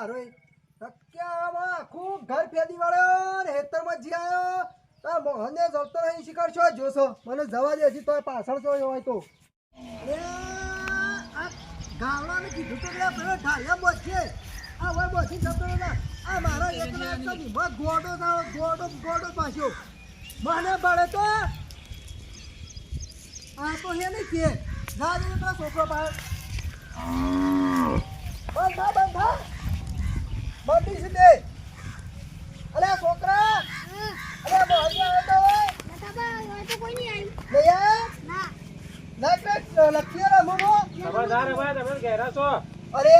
હારો ધક્યામાં આખું ઘર ફેદી વાળ્યો ને હેતરમાં જી આવ્યો તા મોહનને જતો નહીં શિકાર છો જોશો મને જવા દે હજી તો પાછળ છો હોય તો અરે આ ગાવડાને કીધું તો કે પેલો ઢાળિયા બોજ છે આ હવે બોજી જતો નતા આ મારા એકલા તો મત ગોડો થાવ ગોડો પાછો મને બળે તો આ તો હે નહીં કે ગાડી તો છોકરો પાડ બંધા બંધી છે દે અરે છોકરા અરે બોલ આવે તો તો કોઈ નહીં લે યાર ના લખીએ રમો ખબરદાર ભાઈ તમે ઘેરા છો અરે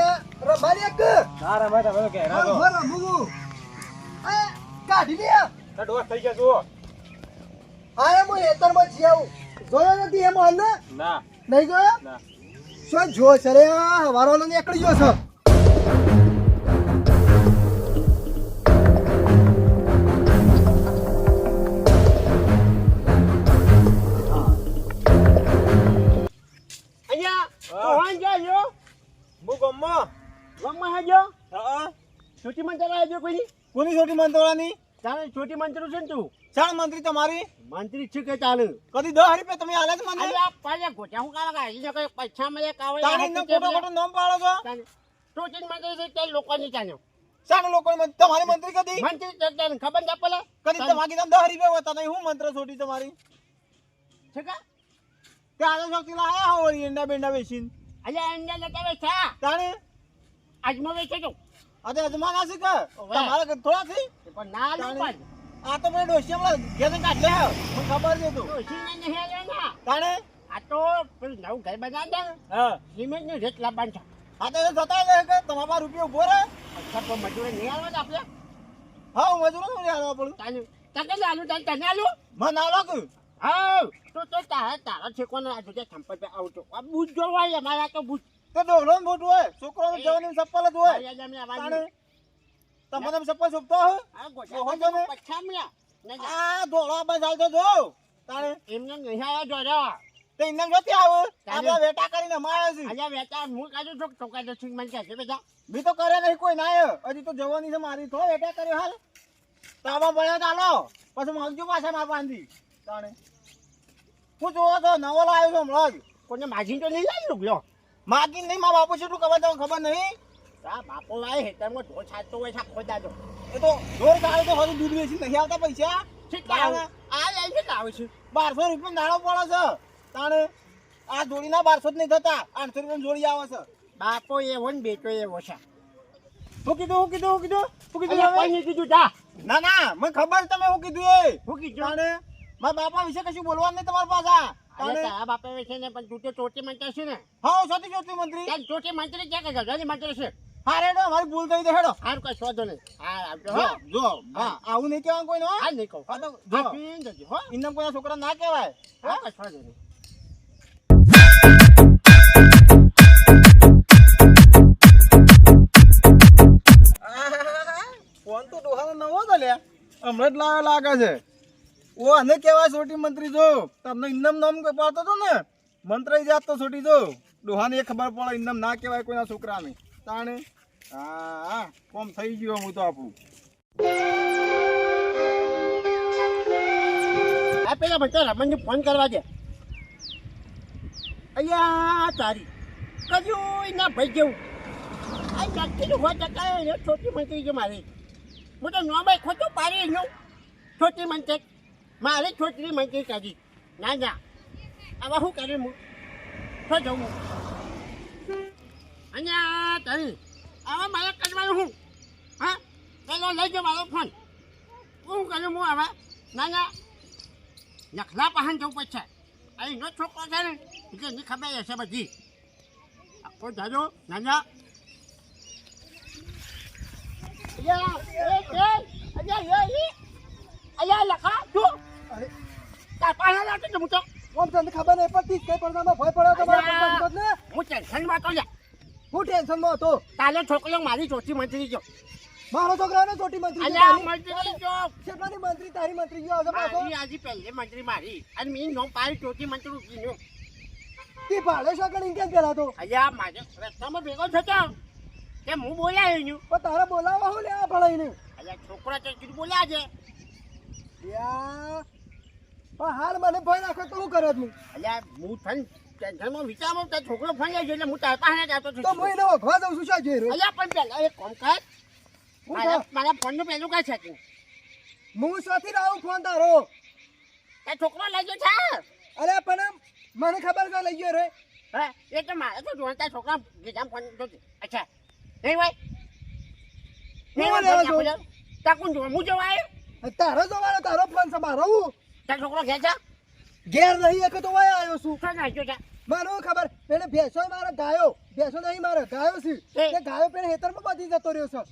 રમારી એક તારા ભાઈ તમે ઘેરા છો રમો આ કાઢી લે તો ડોસ થઈ ગયા છો આયા હું હેતરમાં જી આવું જોયો નથી એમ હાલ ને ના નહીં જોયો ના શું જો સરે વારોનો નીકળી ગયો છે કોણ ગયો મુ ગમ્મા હેજો હા છોટી મંત્ર આજો કોની છોટી મંત્રાની ચાલે છોટી મંત્ર છે ને તું ચાલ મંત્રી તમારી મંત્રી છે કે ચાલે કદી 10 રૂપિયા તમે આલે છે મને અરે પાછા ગોઠા હું કાલા ગાઈ ને કઈ પૈસા મળે કાવે તારે ને ખોટો નામ પાડો છો છોટી મંત્ર છે તે લોકોની ચાલ્યો ચાલ લોકોની તમારી મંત્રી કદી મંત્રી તને ખબર ના પડે કદી તમારી નામ 10 રૂપિયા હોતા નહીં હું મંત્ર છોટી તમારી છે કે ત્યારે શક્તિ લાયા હો એંડા બેંડા વેચીને અલ્યા એંડા લેતા વેચા તાણે આજમાં વેચે તો અરે અજમાના છે કે તમારે થોડા થી પણ ના લો પણ આ તો મેં ડોશિયામાં ઘેર કાઢલે મને ખબર છે તો ડોશિયા ને હેલે ના તાણે આ તો પેલું નવું ઘર બનાવી દે હા સિમેન્ટ નું રેટ લાવવાનું છે આ તો જતા લે કે તમારા રૂપિયા ઉભો રહે અચ્છા તો મજૂર નહીં આવે ને આપણે હા મજૂર નહીં આવવા પડું તાને તકે આલુ તને આલુ મને આલો કે હા તો તારા છેકોનો આ જગ્યા સંપત આવતો આ બૂટ જોવાય અમારા તો બૂટ તો ડોલો બૂટ હોય છોકરો જવાની ચપ્પલ જ હોય તમને ચપ્પલ છોપતો હો આ ગોઠા પછામ્યા આ ધોળા બસ આવતો જો તારે એમને નહીં આયા જોજો તો એમને જોતી આવો આપડા વેટા કરીને મારે છે અલ્યા વેટા હું કાજો છો ટોકા જો સિંગ મન કે છે બેટા મી તો કરે નહીં કોઈ ના આયો હજી તો જવાની છે મારી તો વેટા કર્યો હાલ તાબા બળ્યો ચાલો પછી માંગજો પાછા માર બાંધી તાણે હું જોવો તો નવો લાવ્યો છું હમણાં કોને માગીને તો નહીં લાવી લો માગીને નહીં મારા બાપુ શું ખબર નહીં આ બાપો લાવે હેતરમાં ઢોર છાંટતો હોય છે ખોદા તો એ તો ઢોર ચાલે તો હજુ દૂધ વેચી નહીં આવતા પૈસા આ લઈ છે આવે છે 1200 રૂપિયા નાળો પડે છે તાણે આ જોડીના 1200 જ નહીં થતા 800 રૂપિયા જોડી આવે છે બાપો એવો ને બેટો એવો છે શું કીધું ના મને ખબર તમે શું કીધું એ શું કીધું તાણે મારા બાપા વિશે કશું બોલવાનું નહીં તમારા પાસા તારા બાપા વિશે ને પણ તું તો ચોટી મંત્ર છે ને હા ચોટી મંત્રી ત્યાં ચોટી મંત્રી ક્યાં કે ગજાની મંત્ર છે હા રેડો મારી ભૂલ કરી દે હેડો હાર કોઈ શોધો નહીં હા આવજો જો હા આવું નહીં કહેવાનું કોઈને હા નહીં કહું હા તો જો પીન જજો હો ઇન્દમ કોઈના છોકરા ના કહેવાય હા કોઈ શોધો નહીં ફોન તો ડોહાનો નવો તો લે હમણાં જ લાવ્યો લાગે છે ઓ આને કહેવાય છોટી મંત્રી જો તમને ઇન્દમ નામ પાડતો હતો ને મંત્ર જાત તો છોટી જો ડોહાને એ ખબર પડે ઇન્દમ ના કહેવાય કોઈના છોકરાને તાણે હા કોમ થઈ ગયો હું તો આપણું આ પેલા બધા રમણને ફોન કરવા દે અહીંયા તારી કજું ના ભાઈ જેવું આ નક્કી હોય ટકા છોટી મંત્રી છે મારી હું તો નોબાઈ ખોટું પાડી લઉં છોટી મંત્રી મારે છોકરી મંત્રી કાઢી ના આવા શું કર્યું હું શું જવું અહીંયા તારી આવા મારે કરવાનું હું હા પેલો લઈ જાઓ મારો ફોન શું કર્યું હું આવા ના નખલા પહાણ જવું પડશે અહીંનો છોકરો છે ને એટલે એની ખબર હશે બધી આખો જાજો ના અલ્યા લખા તું તાર પાછા લાવતો તો હું તો ઓમ તને ખબર નહીં પડતી કઈ પડવામાં ભય પડ્યો તમારા ને હું ટેન્શનમાં તો લ્યા હું ટેન્શનમાં હતો તાલે છોકરો મારી ચોથી મંત્રી ગયો મારો છોકરાને ચોટી મંત્રી અલ્યા મંત્રી ગયો કેટલાની મંત્રી તારી મંત્રી ગયો આજે પાછો મારી આજે પહેલે મંત્રી મારી અને મી નો પાડી ચોથી મંત્રી ઉઠીનો તે ભાડે શકણ ઇન્ડિયન પેલા તો અલ્યા મારે રસ્તામાં ભેગો થતો કેમ હું બોલાયો છું પણ તારે બોલાવવા હું લેવા ભળાઈને અલ્યા છોકરા તો કીધું બોલ્યા છે યા પણ હાલ મને ભય રાખે તો શું કરે તું અલ્યા હું થઈને ટેન્શનમાં વિચારમાં તો છોકરો ફોન લઈ એટલે હું તાર પાસે જતો છું તો હું એને વખવા દઉં છું શાજી રે અલ્યા પણ પહેલા એક કામ કર હું મારા ફોનનું પહેલું કઈ સેટિંગ હું સાથી રાહું ફોન તારો તે છોકરો લઈ ગયો છે અરે પણ મને ખબર કે લઈ ગયો રે હા એ તો મારે તો જોતા છોકરા ગીજામ ફોન તો અચ્છા નહીં ભાઈ નહીં હું ભાઈ લેવા જાઉં? તાકું જો હું જવા આવ્યો તારો જોવાનો તારો ફોન છે મારો હું તાર છોકરો ઘેર છે ઘેર નહીં એક તો વાય આવ્યો છું શું નાખ્યો છે મને શું ખબર એને ભેંસો મારે ગાયો ભેંસો નહીં મારે ગાયો છે એ. તે ગાયો પેલા હેતરમાં બધી જતો રહ્યો છે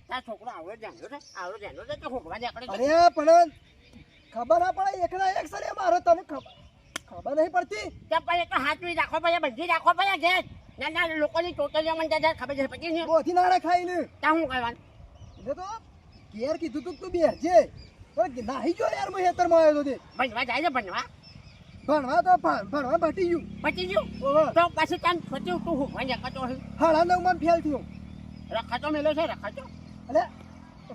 તાર છોકરો આવડો જાણ્યો છે તો છોકરા નીકળે છે અરે પણ ખબર ના પડે એકના એક સરે મારો તને ખબર નહીં પડતી ત્યાં પછી તો હાથ બી રાખો પડે બધી રાખો પડે ઘેર ના લોકોની ટોટલ મને ત્યાં ખબર છે પછી ને બોથી નાડા ખાઈને ત્યાં શું કરવાનું એટલે તો ઘેર કીધું તું બેસજે પણ નાહી ગયો યાર હું હેતરમાં આવ્યો તો તે ભણવા જાય છે ભણવા ભણવા તો ભણવા બટી ગયું પછી ગયું ઓહો તો પછી ત્યાં ફચ્યું તું હું ભાઈ રખાતો હશે હાડા નવમાં ફેલ થયો રખાતો મેલો છે રખાતો એટલે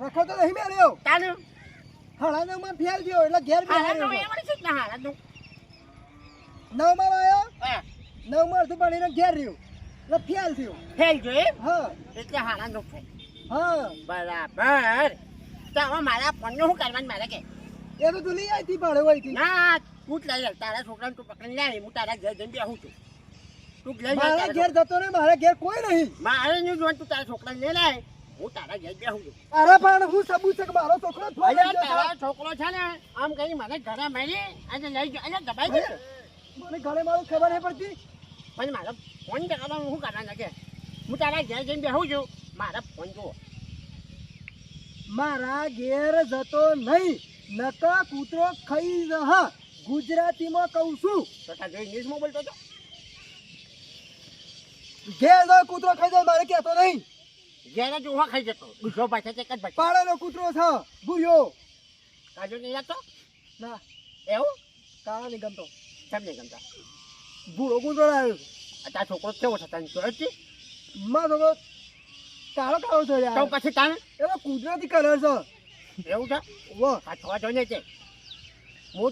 રખડતો નહીં મેળ્યો તાને હાડા નવમાં ફેલ થયો એટલે ઘેર હારા તો બેહાડ્યો એવડે છે જ ને હારા તો નવમાં આવ્યો હા નવમાં અડધું ભણીને ઘેર રહ્યો એટલે ફેલ થયો ફેલ જોઈએ હા એટલે હારા તો ફેલ હા બરાબર તો હવે મારા ફોનનું શું કરવાનું મારે કે એ તો તું લઈ આવી ભાડે હોય થી ના તું જ લઈ લે તારા છોકરાને તું પકડીને લાવી હું તારા ઘેર જઈને બેહું છું તું જ લઈ લે મારા તારા ઘેર જતો ને મારા ઘેર કોઈ નહીં મારે નહીં જોવાનું તું તારા છોકરાને લઈ લાય હું તારા ઘેર બેહું છું અરે પણ હું સબૂત છે કે મારો છોકરો જ ફોન લઈ અલ્યા ગયો છે. તારા છોકરો છે ને આમ કહી મને ઘરે મારી આજે લઈ ગયો અલ્યા દબાઈ ગયો મને ઘરે મારું ખબર નહીં પડતી પણ મારો ફોન દેખાડવાનું શું કરવાના કે હું તારા ઘેર જઈને બેહું છું મારા ફોન જુઓ મારા ઘેર જતો નહીં નકા કૂતરો ખાઈ જહ ગુજરાતીમાં કહું છું તો તાર જોઈ ઇંગ્લિશમાં બોલતો હતો ઘેર જો કૂતરો ખાઈ જાય મારે કહેતો નહીં ઘેર જ ઉભા ખાઈ જતો બીજો પાછા એક જ પાછા પાડેલો કૂતરો છે ભૂયો કાજુ નહીં લાગતો ના એવું કાળા નહીં ગમતો કેમ નહીં ગમતા ભૂરો કૂતરો આવ્યો આ તાર છોકરો કેવો છે તને જોયો જ મારો છોકરો કાળો કાળો છે તો યાર પછી તાને એનો કુદરતી કલર છે એવું છે વાહ આ થવા જોઈને છે હું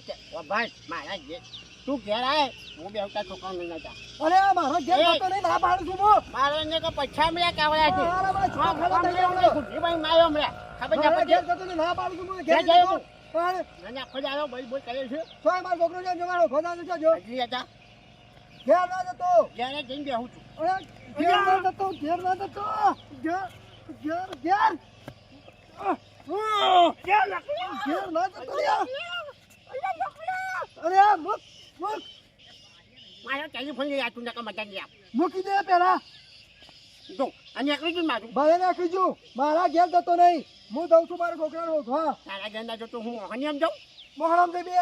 ભાઈ મારા ઘેર તું ઘેર આવે હું બે તાર છોકરાને લઈને જા અરે આ મારો ઘેર જતો નહીં ના પાડું છું હું મારો એને કે પૈસા મળ્યા કાવડા છે મારા બાજુ હા, ખાવા ફોન થઈ ગયો. મળ્યો, ખુરશીભાઈ માર્યો હમણાં. ખબર છે મારા પછી? ઘેર જતો નહીં ના પાડું છું હું ઘેર ઘેર જયો જતો હું. પણ મને આખો દાડો બોલ બોલ કરે છે સોય મારો છોકરો છે જમાડો ખોદા તો જો હજી હતા ઘેર ના જતો ઘેર જઈને બેહું છું અરે ઘેર ના જતો ઘેર ના જતો ઘેર ઘેર ઘેર ઘેર લાકડી. ઘેર ના જતો યાર અરે આ મુક મુક મારો ટેલિફોન લઈ આતું નકા મજા નહીં આપ મૂકી દે પેલા જો અને એકલી જ મારું ભાઈ નાખી જો મારા ઘેર જતો નહીં હું દઉં છું મારા છોકરાને ઓળખવા તારા ઘર ના જો તો હું મોહની આમ જાઉં મોહરામ દે બે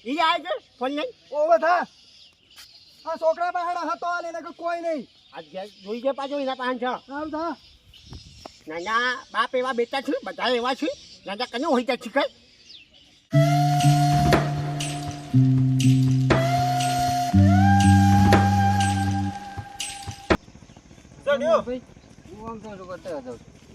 એ આવે છે ફોન લઈ ઓવે થા આ છોકરા બહાર હતો આ લઈને કે કોઈ નહીં આ ઘેર જોઈ જાય પાછો એના પાસે છે આમ થા નાના બાપ એવા બેટા છે બધા એવા છે નાના કને હોય ત્યાં શીખાય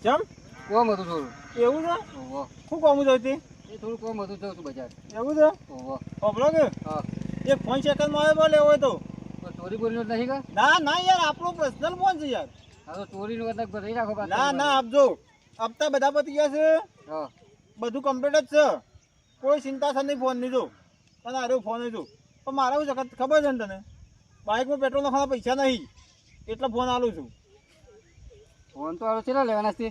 ચમ કોમ હતું થોડું એવું છે ઓહો શું કામ જતી એ થોડું કોમ હતું જવું તું બજાર એવું છે ઓહો ખબર કે હા એક ફોન સેકન્ડમાં આવે લેવો હોય તો તો ચોરી બોરીનો નથી કા ના ના યાર આપણો પર્સનલ ફોન છે યાર આ તો ચોરીનું કદાચ ભરી રાખો પાછું. ના ના આપજો હપ્તા બધા પતી ગયા છે હા બધું કમ્પ્લીટ જ છે કોઈ ચિંતા છે નહીં ફોનની જો તને આરો ફોન જો પણ મારે શું છે ખબર છે ને તને બાઇકમાં પેટ્રોલ નાખવાના પૈસા નહીં એટલે ફોન આલું છું ફોન તો હવે કેટલા લેવાના છે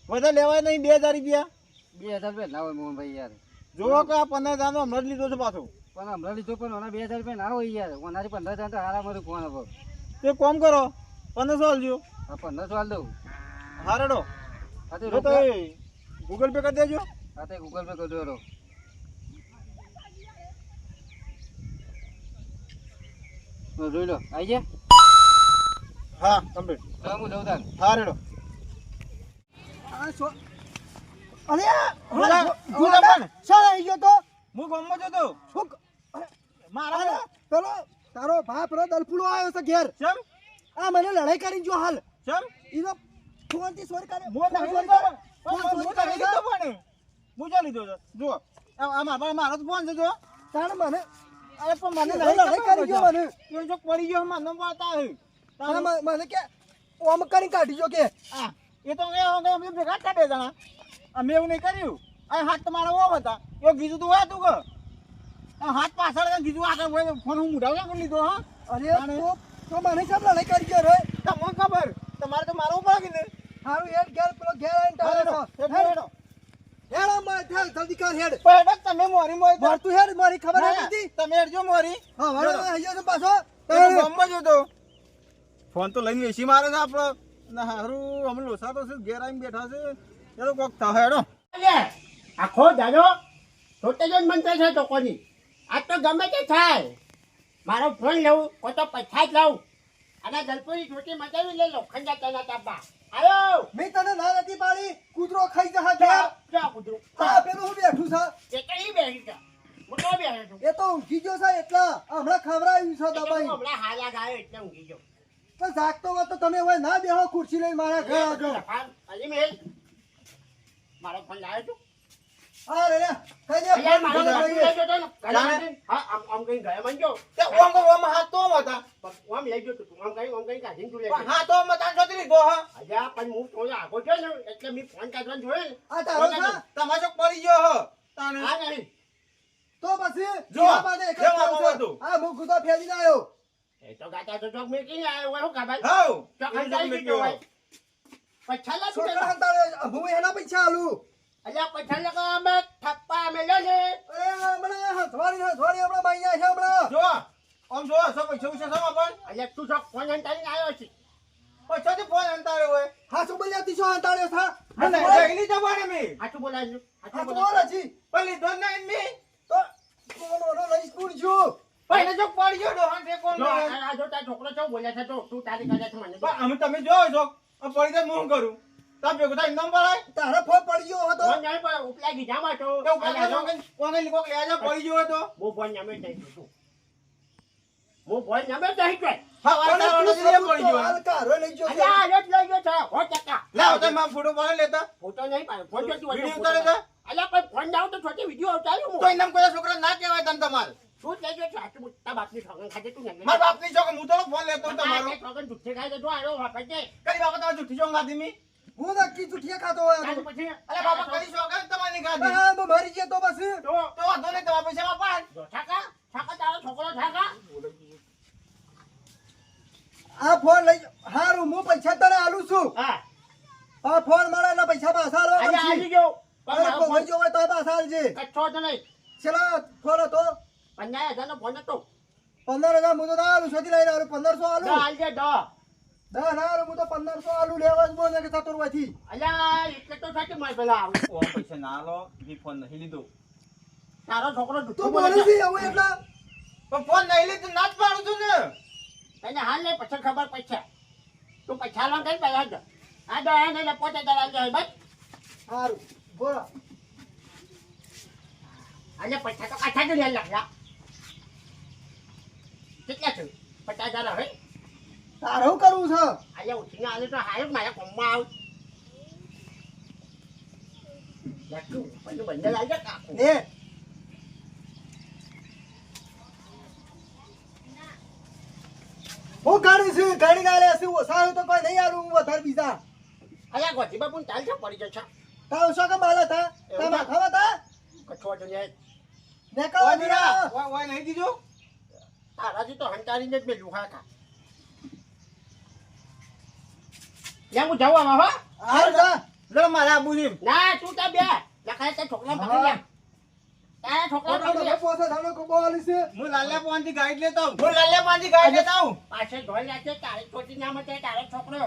વધારે લેવાય નહીં 2000 રૂપિયા 2000 રૂપિયા ના હોય મોહનભાઈ યાર જોવો કે આ 15,000 નો હમણાં જ લીધો છે પાછો પણ હમણાં લીધો પણ ઓના 2000 રૂપિયા ના હોય યાર ઓનાથી 15,000 તો હારા મારું ફોન હતો તે કોમ કરો 1500 આલજો આ 1500 હાલ દઉં હારડો આ તો જો તો ગૂગલ પે કરી દેજો આ તો ગૂગલ પે કરી દો જોઈ લો આવી જાય હા કમ્પ્લીટ તો હું દઉં તાન હારડો અરે ચાલ આવી ગયો તો હું ગામમાં જતો મારા પેલો તારો બાપ રો દલફુલો આવ્યો છે ઘેર ચમ આ મને લડાઈ કરીને જો હાલ ચમ ઈનો ફોનથી સોરી કરે હું નહીં લીધો પણ. હું નહીં લીધો પણ. હું જો લીધો છે. જુઓ. આ મારો જ ફોન છે જો. તાણ મને અરે પણ મને લડાઈ નહીં કરી ગયો મને તું જો પડી ગયો મને પાતા હે. તાણ મને કે ઓમ કરી કાઢી જો કે આ એ તો અમે ભેગા થયા બે જણા. અમે એવું નહીં કર્યું. આ હાથ તમારા ઓમ હતા. એ કીધું તું હતું કે આ હાથ પાછળ કીધું આગળ હોય ફોન હું મુઢાવ્યા કરી લીધો હા. અરે તો મને કેમ લડાઈ કરી ગયો રે તમને ખબર તમારે તો મારવું પડે કે નહીં. હારું હેડ ઘેર પેલો ઘેર આવીને ટાળે છો હેડ અમાર થાલ જલ્દી કર હેડ પણ તમે મોરી મોરી માર તું હેડ મારી ખબર નથી તમે હેડજો મોરી. હા વાળો અહીંયા છે પાછો ગામમાં જો તો ફોન તો લઈને વેસી મારે છે આપણો ના હારું અમે લોસા તો છે ઘેર આવીને બેઠા છે એનો કોક થાય હેડો. આખો દાડો છોટે જ મંત્ર છે તો કોની આ તો ગમે તે થાય મારો ફોન લઉં કોઈ તો પૈસા જ લઉં અને જલપુરી છોટી મચાવી લે લો ખંડા તેના તાપા આયો મેં તને ના નથી પાડી કૂતરો ખાઈ જહા ઘેર ક્યાં કૂતરું આ પેલું હું બેઠું છે એ કઈ બેહી જા હું તો બેહી છું એ તો ઊંઘી ગયો છે એટલા હમણાં ખવડાવ્યું છે દબાઈ હમણાં હાલા ગાયો એટલે ઊંઘી ગયો પણ જાગતો હોત તો તમે હવે ના બેહો ખુરશી લઈને મારા ઘર આગળ અલી મેલ મારો ફોન લાવ્યો છું હા રે કઈ દે અલ્યા મારો ફોન ઘરથી લઈ લઈ ગયો તો ને હા આમ કઈ ગયા મન જો તે ઓમ હાથ તો હતા આમ લઈ ગયો તું આમ કઈ કાઢીને તું લઈ પણ ગયો હા તો મતાન જોતી લીધો હા. અલ્યા પણ હું થોડો આગો છે ને એટલે મેં ફોન કાઢવાનું જોયું ને આ તારો છે તમારે જો પડી ગયો હો તાને હા નહીં તો પછી જો, જીવા બાને એક જ જેમાં કામ છે. હતું. આ મુખ ગુદો ફેરી ના આવ્યો એ તો ગાતા તો ચોક મેં કઈ આવ્યો હોય હું ખબર હાઉ ચોક હંતાઈ ગયો હોય પછા લા તું છોકરા હંતાડે હું એના પૈસા આલું અલ્યા પછા લગા અમે થપ્પા મેલ્યો છે અરે હમણાં હથવાડી હમણાં બાઈયા છે હમણાં જો આમ જો સો પૈસા ઉછે સમ આપણ અલ્યા તું ચોક ફોન હંતાઈને આવ્યો છે પછાથી ફોન અંતારે હોય હા શું બોલ્યા તીસો હંતાડ્યો થા અને જઈલી જવાને મે હાચું બોલાય હા હાચું તો બોલાય બોલ હજી પણ લીધો નહીં મે તો કોનો લઈ સ્કૂલ છું પણ જો પડી ગયો ડોહન તે કોણ જો આ જો તારો છોકરો ચો બોલ્યા છે તો તું તારી કાઢે છે મને પણ અમે તમે જો છો આ પડી જાય હું કરું તમે ભેગો થાય નંબર પડાય તારા ફોન પડી ગયો હતો ફોન નહીં પણ ઉપલા ગીધામાં તો તો કોને લીકો લે જા પડી ગયો તો હું ફોન નમે નહીં તું હું ફોન નમે નહીં કે હા પણ વાળા તું પડી સબૂત તો ગયો હાલ કારો લઈ ગયો છે. અલ્યા આ જ લઈ ગયો છે હો ટકા લાવ તો માં ફોટો પાડી લેતા ફોટો નહીં પાડ્યો ફોન જોતું હોય વિડિયો તો ઉતારે છે અલ્યા પણ ફોન જાવ તો છોટી વિડિયો ઉતાર્યો તો એમ કોઈ છોકરા ના કહેવાય તને તમારે શું થઈ ગયો છે આટલું મોટા બાપની ઠોકર ખાતે તું નહીં મારા બાપની છોકરા હું તો ફોન લેતો હું તમારો ઠોકર જુઠ્ઠે ખાઈ જતો આવ્યો વાપસ છે કઈ બાપા તમારે જુઠ્ઠી જોંગ ગાધી મી હું નક્કી ચૂંટિયા ખાતો હોય ત્યાર પછી અરે બાપા કઈ છોકરા તમારી ગાધી હા તો મારી ગયા તો બસ તો તો વાંધો નહીં તમારા પૈસા પાડ જો ઠાકા ઠાકા તારો છોકરો ઠાકા આ ફોન લઈ હારું હું પૈસા તને આલું છું હા આ ફોન મળે એટલે પૈસા પાછા આલવા અલ્યા પડશે. આવી ગયો પણ અરે મારો કોઈ ફોન જો હોય તો પાછા આલજે કચ્છો તો નહીં છેલ્લા ફોન હતો 50,000 નો ફોન હતો 15,000 હું તો ના આલું છોથી લઈને આલું 1500 આલું હાલજે દો ના ના આલું હું તો 1500 આલું લેવા જ બોલે કે ચતુરવાથી અલ્યા એટલે તો સાચું મારે પેલા આવું ઓ પૈસા ના લો ઈ ફોન નહીં લીધો તારો છોકરો તું જુઠ્ઠું બોલે બોલી છે છી એવું એટલા પણ ફોન નહીં લીધો ના જ પાડું છું ને તને હાલ નહીં પછી ખબર પડશે તું પૈસા લો કઈ પૈસા જ આ દો આ નહીં પોતે દલાલ જાય બસ હારું બોલો અને પૈસા તો કાઠા જ લે લાગ્યા કેટલા છે 50,000 હવે તારે શું કરવું છે આજે ઉઠીને આવે તો હારું મારા કોમમાં આવ યાકું પણ બંને લાગે કાકુ ને હું ગાડી છે ગાડી ના લે છે ઓછા હોય તો કોઈ નહીં આલું હું વધારે બીજા અલ્યા ગોઠી બાપુ ચાલ છે પડી જશે તાવ શું કે માલા તા તા માથામાં તા કઠો તો ને નેકાવા ઓય દીરા ઓય ઓય નહીં દીધું તારાથી તો હંતારીને જ મેં લુહા ખા યા હું જાઉં આમાં હો હાલ જા લો મારા આબુજી ના તું ત્યાં બે લખાય તે છોકરા પકડી લે તારા છોકરા પકડી લે પોતે ધાનો કોબો આલી છે હું લાલ્યા પાનથી ગાઈડ લેતો હું લાલ્યા પાનથી ગાઈડ લેતા હું પાછળ ધોઈ રાખજે તારે છોટી ના મતે તારો છોકરો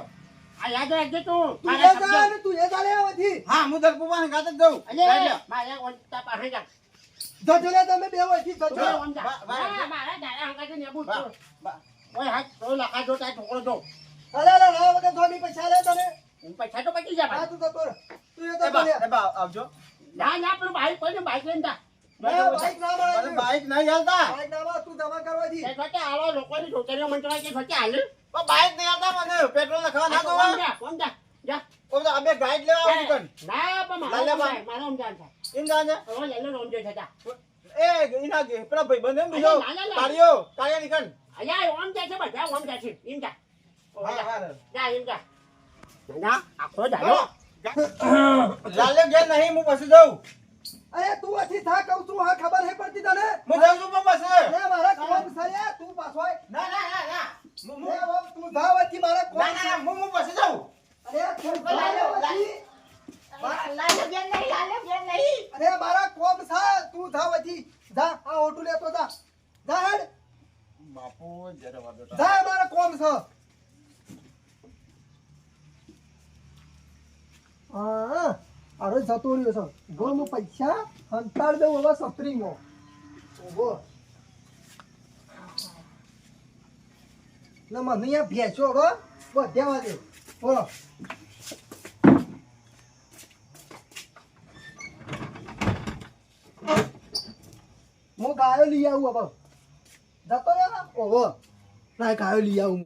આ યાદ રાખજે તું તું એ મારા જા અને તું એ જા લે આવથી હા હું દરપુ પાસે ગાત જ જાઉં અલે મારા ઓંટા પાસે જા જજો લે તમે બે હોય થી જજો જો ઓંટા મારા દાડા હંગાતે નેબુ ઓય હાથ તો લખા જો તારો છોકરો જો અલે અલે ના વગર ધોની પૈસા લે તને પૈસા તો પતી જા આ ભાઈ તું જતો રહે. તું એ એ જતો બા લે એ બા આવજો ના પેલું બાઈક કોઈને બાઈક લઈને જા ના બાઈક ના મને મળે બાઈક નહીં હાલતા બાઈક ના મળે, તું જમા કરવાથી એ છોટે આલો લોકોની છોકરીઓ મંચવાય કે છોટે હાલે પણ બાઈક નહીં હાલતા મને પેટ્રોલ નખાવા ના કોણ દો જા કોણ જા જા ઓ તો અબે ગાઈડ લેવા આવું કન ના પણ લાલે મારો બા. મારો સમજાણ છે ઇન જાને હવે લેલો રોંજો થતા એ ઇના કે પેલા ભાઈ બંધ એમ બીજો ના, ના, ના. કાળિયો નીકળ અહીંયા ઓમ જાય છે બધા ઓમ જાય છે એમ જા હા જા એમ જા ના આખો જાજો લાલે ઘેર નહીં હું પછી જાઉં અરે તું અથી થા કહું છું હા ખબર હે પડતી તને હું જાઉં છું પણ પછી અરે મારા કોમ સરે તું પાછો આય. ના અરે ઓમ તું જાવ અથી મારા કોમ છે. હું પછી જાઉં અરે તું લાલે અથી. લાલે બેન નહીં અરે મારા કોમ છે તું જાવ અથી જા આ ઓટો લેતો જા જા હેડ બાપુ જરા વાદો જા મારા કોમ છે હા અરે જતો રહ્યો છે ગો હું પૈસા હંતાડ દઉં હવે સત્રીમાં ઓહો એટલે મને અહીંયા ભેંસો હવે વધ્યા દે બોલો હું ગાયો લઈ આવું હવે જતો રહ્યો ને ઓહો ના ગાયો લઈ આવું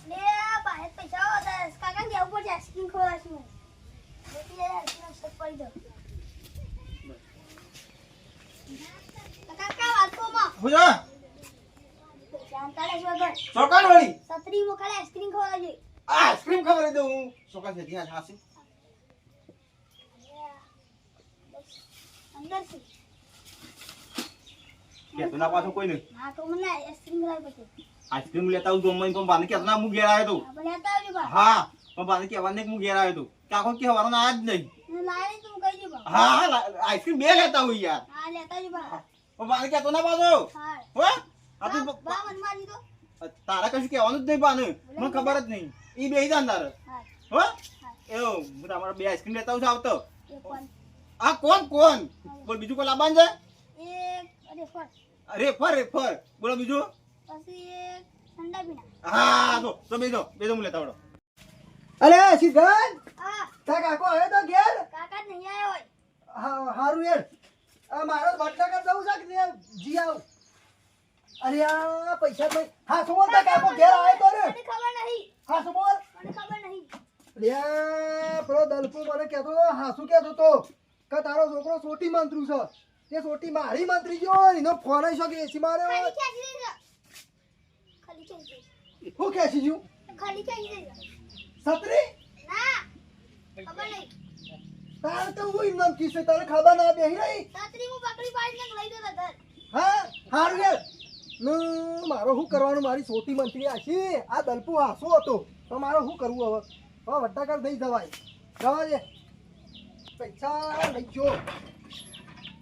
લે ભાઈ પૈસા હોતા કાકા કે ઉપર આઈસ્ક્રીમ ખવડાવશું બેટી લે આઈસ્ક્રીમ શેક કરી દો કાકા વાતોમાં બુજો જાણતા રહેજો વગર ચોકાન વળી સત્રી મોકલે આઈસ્ક્રીમ ખવડાવજે આઈસ્ક્રીમ ખબર દઉં હું ચોકાન છે ત્યાં હાસી અંદર છે કે તો ના પાછો કોઈ નહીં હા તો મને આઈસ્ક્રીમ ખવડાવી પછી આઈસ્ક્રીમ લેતા હું ગમે પણ બાને કે ના હું ઘેર આવ્યો તો આપણે લેતા આવજો બા હા પણ બાને કહેવાનું નહીં કે હું ઘેર આવ્યો તો કાકો કહેવાનો ના જ નહીં લાવી તું કહી દે બા હા આઈસ્ક્રીમ બે લેતા હોય યાર હા લેતા આવજો બા પણ બાને કહેતો ના પાછો હા હો આ તું બા મન મારી દો તારા કશું કહેવાનું જ નહીં બાને મને ખબર જ નહીં ઈ બે જાન તારે હા હો એવું હું તમારા બે આઈસ્ક્રીમ લેતા આવું છું આવતો એ પણ આ કોણ બોલ બીજું કોઈ લાવવાનું છે એક અરે ફર રેફર બોલો બીજું પછી એક ઠંડા પીણા હા તો બેજો હું લેતા આવડો અરે સિદ્ધાંત હા તા કાકો આવ્યો તો ઘેર કાકા જ નહીં આવ્યો હોય હા હારું યાર આ મારો બટલા કર દઉં છે કે જી આવ અરે આ પૈસા ભાઈ હા શું બોલતા કાકો ઘેર આવ્યો તો ને મને ખબર નહીં હા શું બોલ મને ખબર નહીં અરે પેલો દલપુ મને કહેતો હા શું કહેતો તો કે તારો છોકરો સોટી મંત્રી છે તે સોટી મારી મંત્રી જો એનો ફોન આવી શકે એસી મારે ખાલી ક્યાં જઈ ખાલી ક્યાં જઈ શું ખેંચી ગયું ખાલી ક્યાં જઈ છત્રી ના ખબર નહીં તારે તો હું એમ નામ કીધું તારે ખબર ના બેહી રહી છત્રી હું પકડી પાડીને લઈ જતો ઘર હા હારું યાર મારો શું કરવાનું મારી સોટી મંત્રી આશી આ દલપુ હાસો હતો તો મારે શું કરવું હવે હવે વટ્ટાકાર નહીં જવાય જવા દે પૈસા લઈ જો